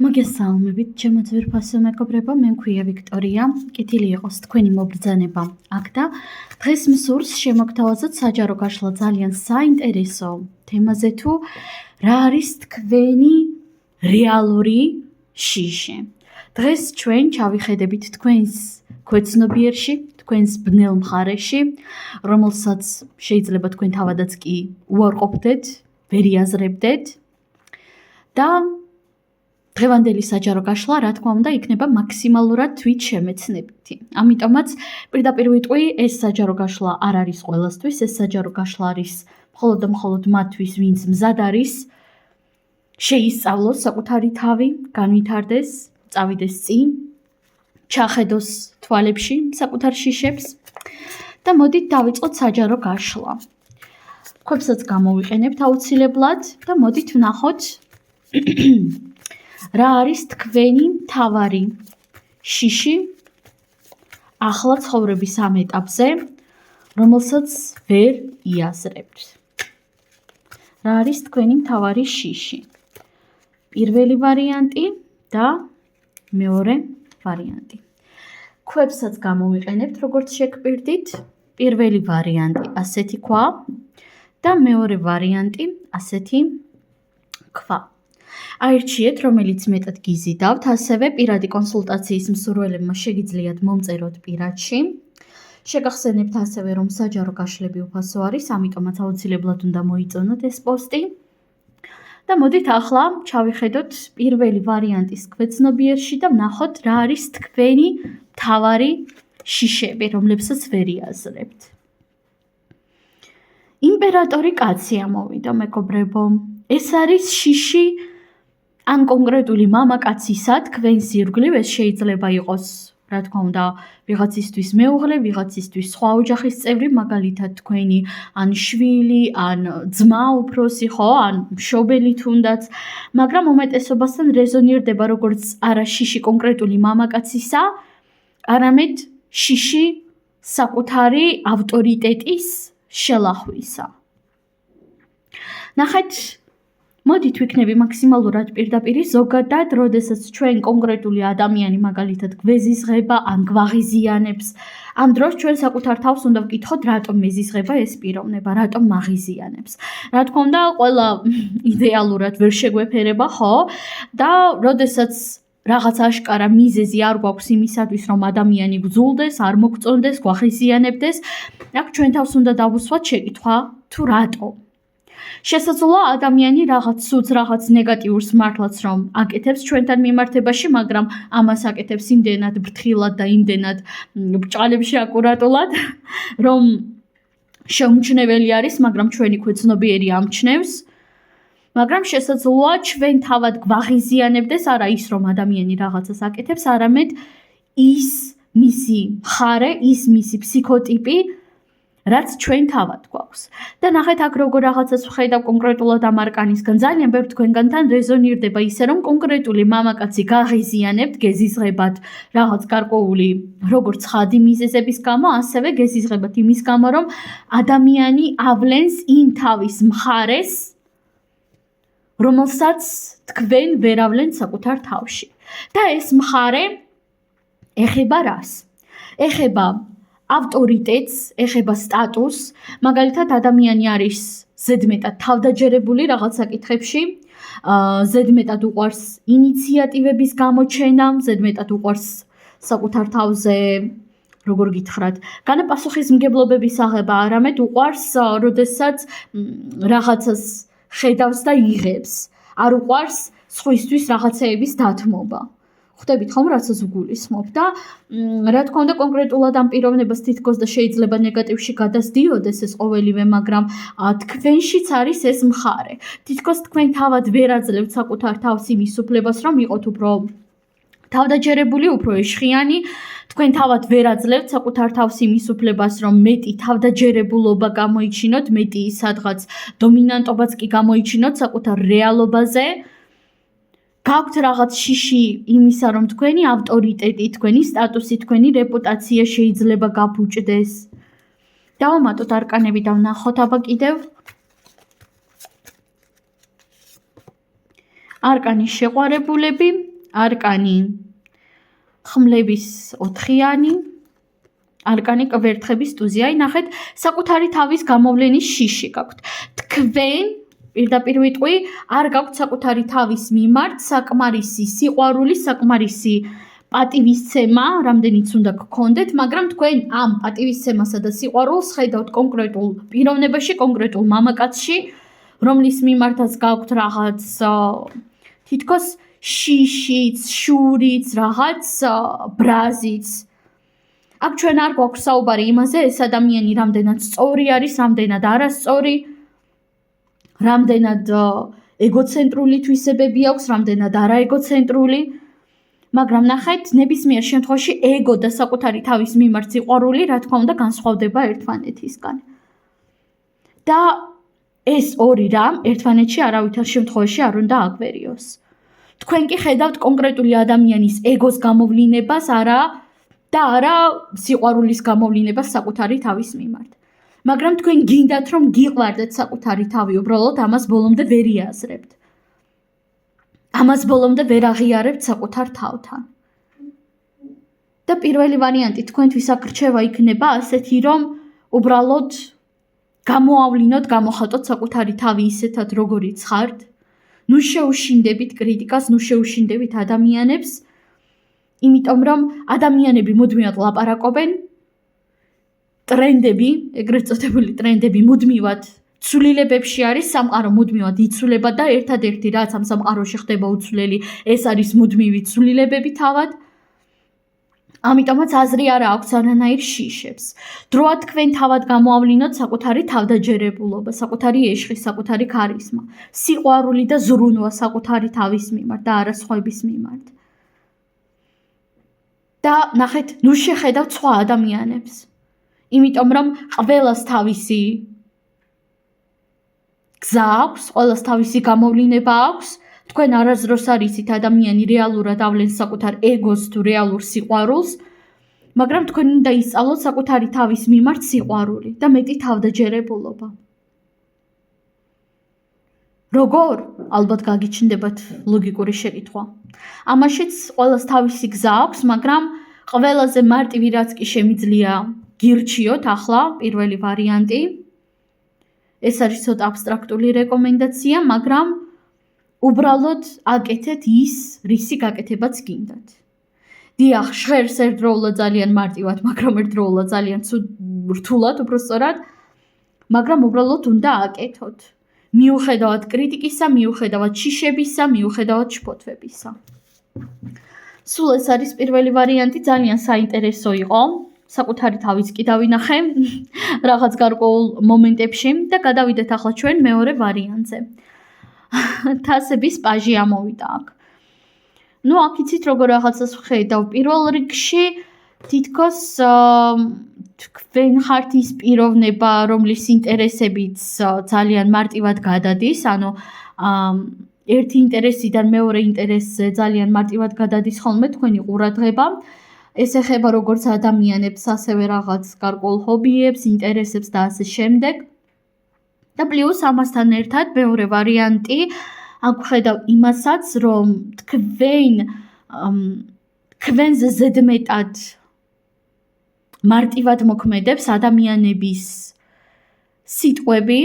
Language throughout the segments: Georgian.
მოგესალმებით, ჩემო ძვირფასო მეგობრებო, მე მქვია ვიქტორია. კეთილი იყოს თქვენი მობრძანება აქ და დღეს მსურს შემოგთავაზოთ საჯარო გაშლა ძალიან საინტერესო თემაზე თუ რა არის თქვენი რეალური შიში. დღეს ჩვენ ჩავიხედებით თქვენს ქვეცნობიერში, თქვენს ბნელ მხარეში, რომელსაც შეიძლება თქვენ თავადაც კი უარყოფდეთ, ვერ იაზრებდეთ და დღევანდელი საჯარო გაშლა, რა თქმა უნდა, იქნება მაქსიმალურად თვით შემეცნებითი. ამიტომაც პირდაპირ ვიტყვი, ეს საჯარო გაშლა არ არის ყველასთვის, ეს საჯარო გაშლა არის მხოლოდ და მხოლოდ მათთვის, ვინც მზად არის შეისწავლოს საკუთარი თავი, განვითარდეს, წავიდეს წინ, ჩახედოს თვალებში საკუთარ შიშებს და მოდით დავიწყოთ საჯარო გაშლა. ქვებსაც გამოვიყენებთ აუცილებლად და მოდით ვნახოთ რა არის თქვენი მთავარი შიში ახლა ცხოვრების ამ ეტაპზე, რომელსაც ვერ იაზრებთ. რა არის თქვენი მთავარი შიში? პირველი ვარიანტი და მეორე ვარიანტი. ქვებსაც გამოვიყენებთ, როგორც შეგპირდით. პირველი ვარიანტი ასეთი ქვა და მეორე ვარიანტი ასეთი ქვა. აირჩიეთ, რომელიც მეტად გიზიდავთ, ასევე პირადი კონსულტაციის მსურველებმა შეგიძლიათ მომწეროთ პირადში. შეგახსენებთ ასევე, რომ საჯარო გაშლები უფასო არის, ამიტომაც აუცილებლად უნდა მოიწონოთ ეს პოსტი. და მოდით ახლა ჩავიხედოთ პირველი ვარიანტის ქვეცნობიერში და ვნახოთ რა არის თქვენი მთავარი შიშები, რომლებსაც ვერ იაზრებთ. იმპერატორი კაცი ამოვიდა, მეგობრებო. ეს არის შიში ან კონკრეტული მამაკაცისა თქვენს ირგვლივ, ეს შეიძლება იყოს, რა თქმა უნდა, ვიღაცისთვის მეუღლე, ვიღაცისთვის სხვა ოჯახის წევრი, მაგალითად თქვენი ან შვილი, ან ძმა უფროსი, ხო, ან მშობელი თუნდაც, მაგრამ უმეტესობასთან რეზონირდება როგორც არა შიში კონკრეტული მამაკაცისა, არამედ შიში საკუთარი ავტორიტეტის შელახვისა. ნახეთ, მოდით ვიქნები მაქსიმალურად პირდაპირი, ზოგადად, როდესაც ჩვენ კონკრეტული ადამიანი მაგალითად გვეზიზღება ან გვაღიზიანებს, ამ დროს ჩვენ საკუთარ თავს უნდა ვკითხოთ, რატომ მეზიზღება ეს პიროვნება, რატომ მაღიზიანებს. რა თქმა უნდა, ყველა იდეალურად ვერ შეგვეფერება, ხო? და როდესაც რაღაც აშკარა მიზეზი არ გვაქვს იმისათვის, რომ ადამიანი გძულდეს, არ მოგწონდეს, გვაღიზიანებდეს, აქ ჩვენ თავს უნდა დავუსვათ შეკითხვა, თუ რატომ? შესაძლოა ადამიანი რაღაც სუძ, რაღაც ნეგატიურს მართლაც რომ აკეთებს ჩვენთან მიმართებაში, მაგრამ ამას აკეთებს იმდენად ბრთხილად და იმდენად ბრჭყალებში აკურატულად, რომ შეუმჩნეველი არის, მაგრამ ჩვენი ქვეცნობიერი ამჩნევს. მაგრამ შესაძლოა ჩვენ თავად გვაღიზიანებდეს, არა ის რომ ადამიანი რაღაცას აკეთებს, არამედ ის მისი მხარე, ის მისი ფსიქოტიპი, რაც ჩვენ თავად გვაქვს. და ნახეთ, აქ როგორ რაღაცას ვხედავ კონკრეტულად ამ არკანისგან, ძალიან ბევრ თქვენგანთან რეზონირდება ისე, რომ კონკრეტული მამაკაცი გაღიზიანებთ, გეზიზღებათ რაღაც გარკვეული როგორც ხადი მიზეზების გამო, ასევე გეზიზღებათ იმის გამო, რომ ადამიანი ავლენს იმ თავის მხარეს, რომელსაც თქვენ ვერ ავლენთ საკუთარ თავში. და ეს მხარე ეხება რას? ეხება ავტორიტეტს, ეხება სტატუსს, მაგალითად ადამიანი არის ზედმეტად თავდაჯერებული რაღაც საკითხებში, ზედმეტად უყვარს ინიციატივების გამოჩენა, ზედმეტად უყვარს საკუთარ თავზე, როგორ გითხრათ, განაპასუხისმგებლობების აღება, არამედ უყვარს, როდესაც რაღაცას ხედავს და იღებს, არ უყვარს სხვისთვის რაღაცეების დათმობა. ხვდებით ხომ, რაცაც ვგულისხმობ და რა თქმა უნდა, კონკრეტულად ამ პიროვნებას თითქოს და შეიძლება ნეგატივში გადასდიოდეს ეს ყოველივე, მაგრამ თქვენშიც არის ეს მხარე. თითქოს თქვენ თავად ვერ აძლევთ საკუთარ თავს იმის უფლებას, რომ იყოთ უფრო თავდაჯერებული, უფრო ეშხიანი. თქვენ თავად ვერ აძლევთ საკუთარ თავს იმის უფლებას, რომ მეტი თავდაჯერებულობა გამოიჩინოთ, მეტი სადღაც დომინანტობაც კი გამოიჩინოთ საკუთარ რეალობაზე. გაქვთ რაღაც შიში იმისა, რომ თქვენი ავტორიტეტი, თქვენი სტატუსი, თქვენი რეპუტაცია შეიძლება გაფუჭდეს. დავამატოთ არკანები და ვნახოთ აბა კიდევ. არკანის შეყვარებულები, არკანი ხმლების 4-იანი, არკანი კვერთხების ტუზი. აი ნახეთ, საკუთარი თავის გამოვლენის შიში გაქვთ. თქვენ პირდაპირ ვიტყვი, არ გაქვთ საკუთარი თავის მიმართ საკმარისი სიყვარული, საკმარისი პატივისცემა, რამდენიც უნდა გქონდეთ, მაგრამ თქვენ ამ პატივისცემასა და სიყვარულს ხედავთ კონკრეტულ პიროვნებაში, კონკრეტულ მამაკაცში, რომლის მიმართაც გაქვთ რაღაც თითქოს შიშიც, შურიც, რაღაც ბრაზიც. აქ ჩვენ არ გვაქვს საუბარი იმაზე, ეს ადამიანი რამდენად სწორი არის, რამდენად არასწორი, რამდენად ეგოცენტრული თვისებები აქვს, რამდენად არაეგოცენტრული. მაგრამ ნახეთ, ნებისმიერ შემთხვევაში ეგო და საკუთარი თავის მიმართ სიყვარული, რა თქმა უნდა, განსხვავდება ერთმანეთისგან. და ეს ორი რამ ერთმანეთში არავითარ შემთხვევაში არ უნდა აგვერიოს. თქვენ კი ხედავთ კონკრეტული ადამიანის ეგოს გამოვლინებას, და არა სიყვარულის გამოვლინებას საკუთარი თავის მიმართ. მაგრამ თქვენ გინდათ, რომ გიყვარდეთ საკუთარი თავი, უბრალოდ ამას ბოლომდე ვერ იაზრებთ. ამას ბოლომდე ვერ აღიარებთ საკუთარ თავთან. და პირველი ვარიანტი თქვენთვის აქ რჩევა იქნება ასეთი, რომ უბრალოდ გამოავლინოთ, გამოხატოთ საკუთარი თავი ისეთად, როგორიც ხართ. ნუ შეუშინდებით კრიტიკას, ნუ შეუშინდებით ადამიანებს, იმიტომ რომ ადამიანები მუდმივად ლაპარაკობენ, ტრენდები, ეგრეთ წოდებული ტრენდები მუდმივად ცვლილებებში არის, სამყარო მუდმივად იცვლება და ერთადერთი რაც ამ სამყაროში ხდება უცვლელი, ეს არის მუდმივი ცვლილებები თავად. ამიტომაც აზრი არ აქვს არანაირ შიშებს. დროა თქვენ თავად გამოავლინოთ საკუთარი თავდაჯერებულობა, საკუთარი ეშხი, საკუთარი ქარისმა, სიყვარული და ზრუნვა საკუთარი თავის მიმართ და არა სხვების მიმართ. და ნახეთ, ნუ შეხედავთ სხვა ადამიანებს. იმიტომ რომ ყველას თავისი გზა აქვს, ყველას თავისი გამოვლინება აქვს. თქვენ არასდროს არ იცით ადამიანი რეალურად ავლენს საკუთარ ეგოს თუ რეალურ სიყვარულს, მაგრამ თქვენ უნდა ისწავლოთ საკუთარი თავის მიმართ სიყვარული და მეტი თავდაჯერებულობა. როგორ? ალბათ გაგიჩნდებათ ლოგიკური შეკითხვა. ამაშიც ყველას თავისი გზა აქვს, მაგრამ ყველაზე მარტივი რაც კი შემიძლია გირჩიოთ ახლა პირველი ვარიანტი. ეს არის ცოტა აბსტრაქტული რეკომენდაცია, მაგრამ უბრალოდ აკეთეთ ის, რისი გაკეთებაც გინდათ. დიახ, შვერს ერთდროულად ძალიან მარტივად, მაგრამ ერთდროულად ძალიან რთულად, უბრალოდ, მაგრამ უბრალოდ უნდა აკეთოთ. მიუხედავად კრიტიკისა, მიუხედავად შიშებისა, მიუხედავად შფოთვებისა. სულ ეს არის პირველი ვარიანტი, ძალიან საინტერესო იყო. საკუთარი თავის კი დავინახე რაღაც გარკვეულ მომენტებში და გადავიდეთ ახლა ჩვენ მეორე ვარიანტზე. თასების პაჟი ამოვიდა აქ. ნუ აქ იცით როგორ რაღაცას ვხედავ. პირველ რიგში თითქოს თქვენ ხართ ის პიროვნება, რომლის ინტერესებიც ძალიან მარტივად გადადის, ანუ ერთი ინტერესიდან მეორე ინტერესზე ძალიან მარტივად გადადის ხოლმე თქვენი ყურადღება. ეს ეხება როგორც ადამიანებს, ასევე რაღაც გარკვეულ ჰობიებს, ინტერესებს და ასე შემდეგ. და პლუს ამასთან ერთად მეორე ვარიანტი აქ ვხედავ იმასაც, რომ თქვენზე ზედმეტად მარტივად მოქმედებს ადამიანების სიტყვები.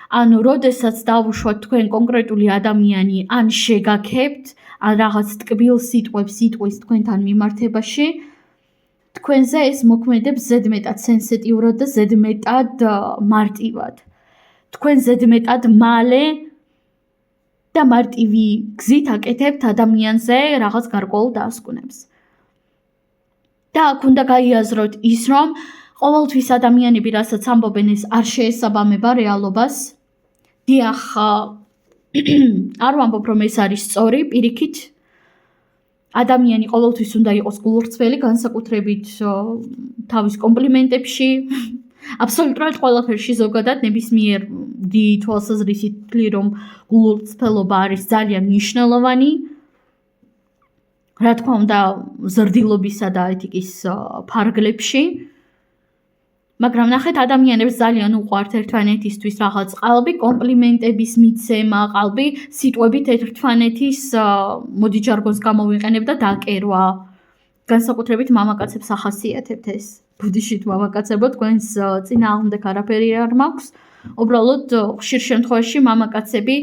ანუ როდესაც დავუშვათ თქვენ კონკრეტული ადამიანი ან შეგაქებთ, ან რაღაც ტკბილ სიტყვებს იტყვის თქვენთან მიმართებაში, თქვენზე ეს მოქმედებს ზედმეტად სენსიტიურად და ზედმეტად მარტივად. თქვენ ზედმეტად მალე და მარტივი გზით აკეთებთ ადამიანზე რაღაც გარკვეულ დასკვნებს. და აქ უნდა გაიაზროთ ის, რომ ყოველთვის ადამიანები, რასაც ამბობენ, ეს არ შეესაბამება რეალობას. დიახ, არ ვამბობ, რომ ეს არის სწორი, პირიქით. ადამიანი ყოველთვის უნდა იყოს გულურწველი, განსაკუთრებით თავის კომპლიმენტებში. აბსოლუტურად ყველაფერში ზოგადად ნებისმიერი თვალსაზრისით ვთვლი, რომ გულურწმელობა არის ძალიან მნიშვნელოვანი. რა თქმა უნდა, ზრდილობისა და ეთიკის ფარგლებში. მაგრამ ნახეთ, ადამიანებს ძალიან უყვართ ერთმანეთისთვის რაღაც ყალბი, კომპლიმენტების მიცემა, ყალბი სიტყვებით ერთმანეთის მოდი ჯარგონს გამოვიყენებ და დაკერვა. განსაკუთრებით მამაკაცებს ახასიათებთ ეს. ბუდიშით მამაკაცებო, თქვენს წინააღმდეგ არაფერი არ მაქვს. უბრალოდ ხშირ შემთხვევაში მამაკაცები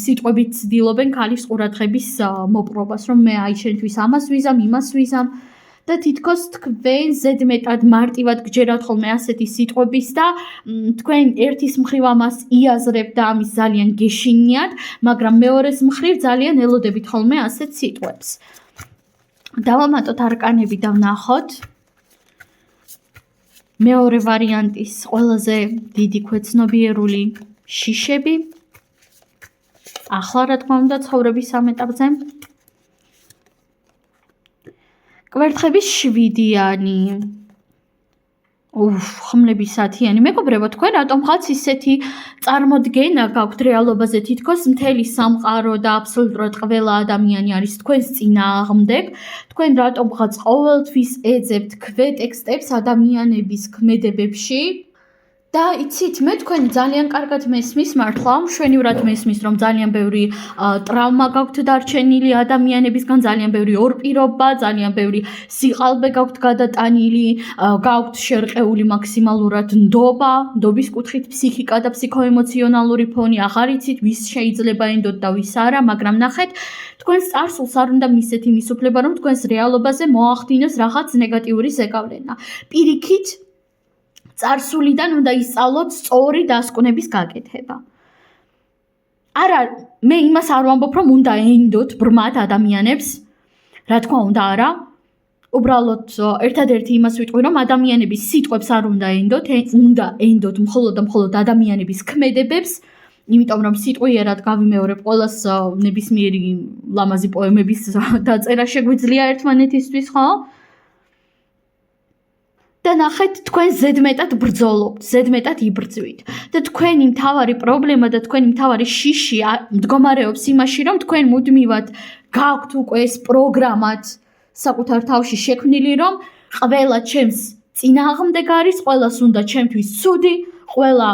სიტყვებით ცდილობენ ქალის ყურადღების მოპყრობას, რომ მე აი შენთვის ამას ვიზამ, იმას ვიზამ. და თითქოს თქვენ ზედმეტად მარტივად გჯერათ ხოლმე ასეთი სიტყვების და თქვენ ერთის მხრივ ამას იაზრებთ და ამის ძალიან გეშინიათ, მაგრამ მეორეს მხრივ ძალიან ელოდებით ხოლმე ასეთ სიტყვებს. დავამატოთ არკანები და ვნახოთ. მეორე ვარიანტის ყველაზე დიდი ქვეცნობიერული შიშები. ახლა რა თქმა უნდა ცხოვრების ამ ეტაპზე. კვერთხების 7-იანი. ხმლების 10-იანი. მეგობრებო, თქვენ რატომღაც ისეთი წარმოდგენა გაქვთ რეალობაზე, თითქოს მთელი სამყარო და აბსოლუტურად ყველა ადამიანი არის თქვენს წინააღმდეგ. თქვენ რატომღაც ყოველთვის ეძებთ ქვეტექსტებს ადამიანების ქმედებებში. და იცით, მე თქვენ ძალიან კარგად მესმის მართლა, მშვენივრად მესმის, რომ ძალიან ბევრი ტრავმა გაქვთ დარჩენილი ადამიანებისგან, ძალიან ბევრი ორპირობა, ძალიან ბევრი სიყალბე გაქვთ გადატანილი, გაქვთ შერყეული მაქსიმალურად ნდობა, ნდობის კუთხით ფსიქიკა და ფსიქოემოციონალური ფონი, აღარ იცით, ვის შეიძლება ენდოთ და ვის არა, მაგრამ ნახეთ, თქვენს წარსულს არ უნდა მისცეთ იმის უფლება, რომ თქვენს რეალობაზე მოახდინოს რაღაც ნეგატიური ზეგავლენა. პირიქით წარსულიდან უნდა ისწავლოთ სწორი დასკვნების გაკეთება. არა, მე იმას არ ვამბობ, რომ უნდა ენდოთ ბრმად ადამიანებს. რა თქმა უნდა, არა. უბრალოდ ერთადერთი იმას ვიტყვი, რომ ადამიანების სიტყვებს არ უნდა ენდოთ, უნდა ენდოთ მხოლოდ და მხოლოდ ადამიანების ქმედებებს, იმიტომ რომ სიტყვიერად გავიმეორებ ყველას ნებისმიერი ლამაზი პოემების დაწერა შეგვიძლია ერთმანეთისთვის, ხო? და ნახეთ, თქვენ ზედმეტად ბრძოლობთ, ზედმეტად იბრძვით. და თქვენი მთავარი პრობლემა და თქვენი მთავარი შიში მდგომარეობს იმაში, რომ თქვენ მუდმივად გაქვთ უკვე ეს პროგრამად საკუთარ თავში შექმნილი, რომ ყველა ჩემს წინააღმდეგ არის, ყველას უნდა ჩემთვის ცუდი, ყველა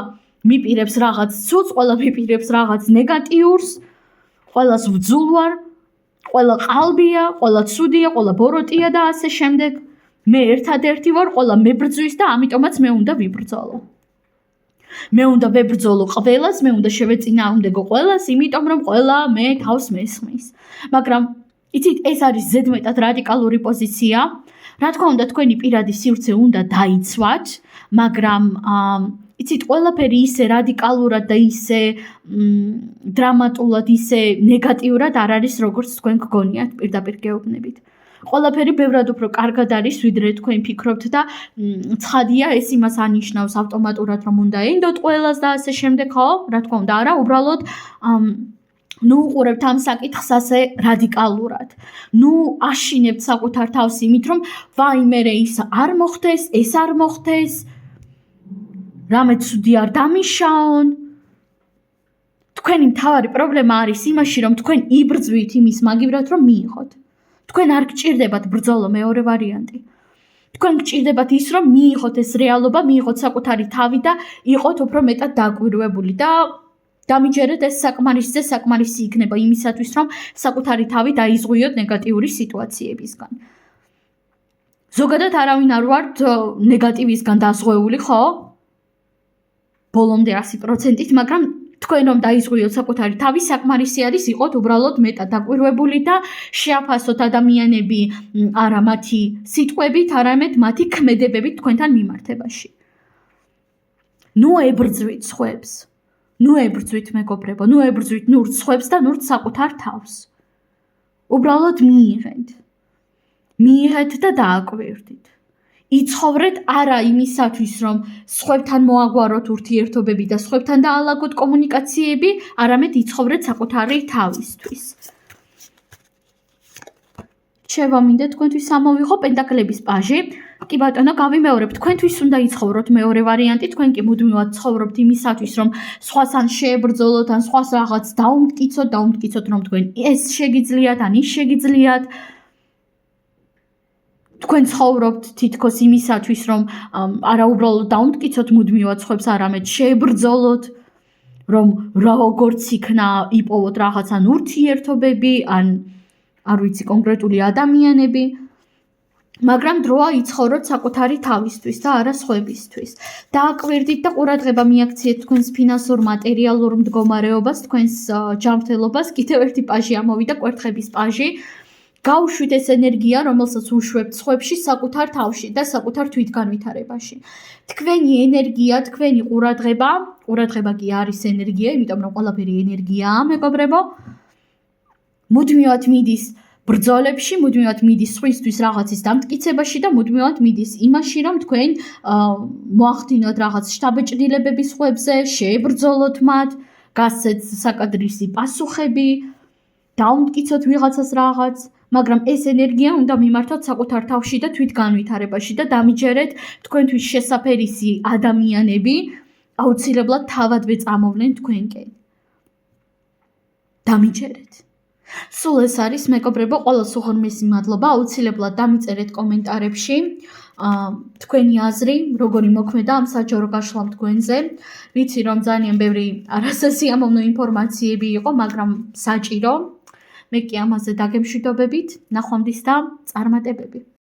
მიპირებს რაღაც ცუდს, ყველა მიპირებს რაღაც ნეგატიურს, ყველას ვძულვარ, ყველა ყალბია, ყველა ცუდია, ყველა ბოროტია და ასე შემდეგ. მე ერთადერთი ვარ, ყველა მებრძვის და ამიტომაც მე უნდა ვიბრძოლო. მე უნდა ვებრძოლო ყველას, მე უნდა შევეწინააღმდეგო ყველას, იმიტომ რომ ყველა მე თავს მესხმის. მაგრამ იცით, ეს არის ზედმეტად რადიკალური პოზიცია. რა თქმა უნდა, თქვენი პირადი სივრცე უნდა დაიცვათ, მაგრამ იცით, ყველაფერი ისე რადიკალურად და ისე დრამატულად, ისე ნეგატიურად არ არის, როგორც თქვენ გგონიათ პირდაპირ გეუბნებით. ყველაფერი ბევრად უფრო კარგად არის, ვიდრე თქვენ ფიქრობთ და ცხადია, ეს იმას ანიშნავს ავტომატურად, რომ უნდა ენდოთ ყველას და ასე შემდეგ, ხო? რა თქმა უნდა, არა, უბრალოდ უყურებთ ამ საკითხს ასე რადიკალურად. აშინებთ საკუთარ თავს იმით, რომ ვაიმე ის არ მოხდეს, ეს არ მოხდეს, რამე ცუდი არ დამიშაონ. თქვენი მთავარი პრობლემა არის იმაში, რომ თქვენ იბრძვით იმის მაგივრად, რომ მიიღოთ. თქვენ არ გჭირდებათ ბრძოლო, მეორე ვარიანტი. თქვენ გჭირდებათ ის, რომ მიიღოთ ეს რეალობა, მიიღოთ საკუთარი თავი და იყოთ უფრო მეტად დაკვირვებული და დამიჯერეთ ეს საკმარისი იქნება იმისათვის, რომ საკუთარი თავი დაიზღვიოთ ნეგატიური სიტუაციებისგან. ზოგადად არავინ არ ვართ ნეგატივისგან დაზღვეული, ხო? ბოლომდე 100%-ით, მაგრამ თქვენ რომ დაიზღვიოთ საკუთარი თავი, საკმარისი არის იყოთ უბრალოდ მეტად დაკვირვებული და შეაფასოთ ადამიანები არა მათი სიტყვებით, არამედ მათი ქმედებებით თქვენთან მიმართებაში. ებრძვით სხვებს. ებრძვით მეგობრებო, ებრძვით ნურთ სხვებს და ნურთ საკუთარ თავს. უბრალოდ მიიღეთ და დააკვირდით. იცხოვრეთ არა იმისათვის, რომ სხვებთან მოაგვაროთ ურთიერთობები და სხვებთან დაალაგოთ კომუნიკაციები, არამედ იცხოვრეთ საკუთარი თავისთვის. შევამინდე თქვენთვის ამოვიღო პენტაკლების პაჟი. კი ბატონო, გავიმეორებ, თქვენთვის უნდა იცხოვროთ მეორე ვარიანტი, თქვენ კი მუდმივად ცხოვრობთ იმისათვის, რომ სხვას ან შეებრძოლოთ, ან სხვას რაღაც დაუმტკიცოთ, რომ თქვენ ეს შეგიძლიათ, ან ის შეგიძლიათ. თქვენ ცხოვრობთ თითქოს იმისათვის, რომ არა უბრალოდ დაუმტკიცოთ მუდმივად სხვებს, არამედ შეებრძოლოთ, რომ როგორც იქნა იპოვოთ რაღაც ან ურთიერთობები, ან არ ვიცი, კონკრეტული ადამიანები, მაგრამ დროა იცხოვროთ საკუთარი თავისთვის და არა სხვებისთვის. დააკვირდით და ყურადღება მიაქციეთ თქვენს ფინანსურ მატერიალურ მდგომარეობას, თქვენს ჯანმრთელობას. კიდევ ერთი პაჟი ამოვიდა, კვერთხების პაჟი. გაუშვით ეს ენერგია, რომელსაც უშვებთ სხვებში, საკუთარ თავში და საკუთარ თვითგანვითარებაში. თქვენი ენერგია, თქვენი ყურადღება კი არის ენერგია, იმიტომ რომ ყველაფერი ენერგიაა, მეგობრებო. მუდმივად მიდის ბრძოლებში, მუდმივად მიდის სხვისთვის რაღაცის დამტკიცებაში და მუდმივად მიდის იმაში, რომ თქვენ მოახდინოთ რაღაც შთაბეჭდილებები სხვებზე, შეებრძოლოთ მათ, გასცეთ საკადრისი პასუხები, დაუმტკიცოთ ვიღაცას რაღაც. მაგრამ ეს ენერგია უნდა მიმართოთ საკუთარ თავში და თვითგანვითარებაში და დამიჯერეთ თქვენთვის შესაფერისი ადამიანები აუცილებლად თავადვე წამოვლენ თქვენკენ. დამიჯერეთ. სულ ეს არის, მეგობრებო, ყველას უღრმესი მადლობა. აუცილებლად დამიწერეთ კომენტარებში თქვენი აზრი, როგორი მოქმედა ამ საჯარო გაშლამ თქვენზე. ვიცი, რომ ძალიან ბევრი არასასიამოვნო ინფორმაციები იყო, მაგრამ საჭირო. მე კი ამაზე დაგემშვიდობებით, ნახვამდის და წარმატებები.